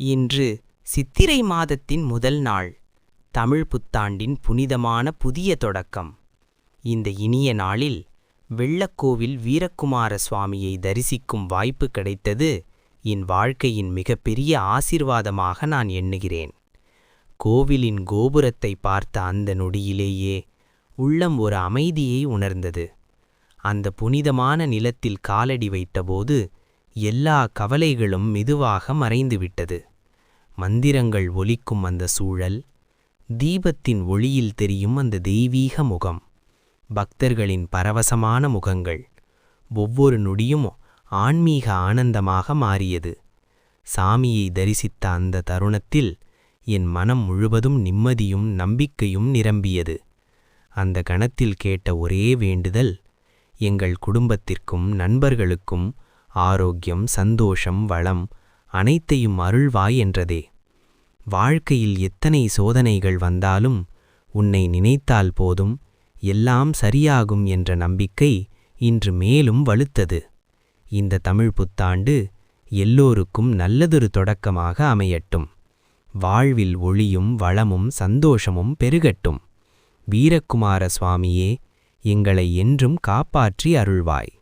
இன்று சித்திரை மாதத்தின் முதல் நாள், தமிழ் புத்தாண்டின் புனிதமான புதிய தொடக்கம். இந்த இனிய நாளில் வெள்ளக்கோவில் வீரக்குமார சுவாமியை தரிசிக்கும் வாய்ப்பு கிடைத்தது என் வாழ்க்கையின் மிகப்பெரிய ஆசீர்வாதமாக நான் எண்ணுகிறேன். கோவிலின் கோபுரத்தை பார்த்த அந்த நொடியிலேயே உள்ளம் ஒரு அமைதியை உணர்ந்தது. அந்த புனிதமான நிலத்தில் காலடி வைத்தபோது எல்லா கவலைகளும் மெதுவாக மறைந்துவிட்டது. மந்திரங்கள் ஒலிக்கும் அந்த சூழல், தீபத்தின் ஒளியில் தெரியும் அந்த தெய்வீக முகம், பக்தர்களின் பரவசமான முகங்கள், ஒவ்வொரு நொடியும் ஆன்மீக ஆனந்தமாக மாறியது. சாமியை தரிசித்த அந்த தருணத்தில் என் மனம் முழுவதும் நிம்மதியும் நம்பிக்கையும் நிரம்பியது. அந்த கணத்தில் கேட்ட ஒரே வேண்டுதல், எங்கள் குடும்பத்திற்கும் நண்பர்களுக்கும் ஆரோக்கியம், சந்தோஷம், வளம் அனைத்தையும் அருள்வாய் என்றதே. வாழ்க்கையில் எத்தனை சோதனைகள் வந்தாலும் உன்னை நினைத்தால் போதும், எல்லாம் சரியாகும் என்ற நம்பிக்கை இன்று மேலும் வலுத்தது. இந்த தமிழ் புத்தாண்டு எல்லோருக்கும் நல்லதொரு தொடக்கமாக அமையட்டும். வாழ்வில் ஒளியும் வளமும் சந்தோஷமும் பெருகட்டும். வீரக்குமார சுவாமியே, எங்களை என்றும் காப்பாற்றி அருள்வாய்.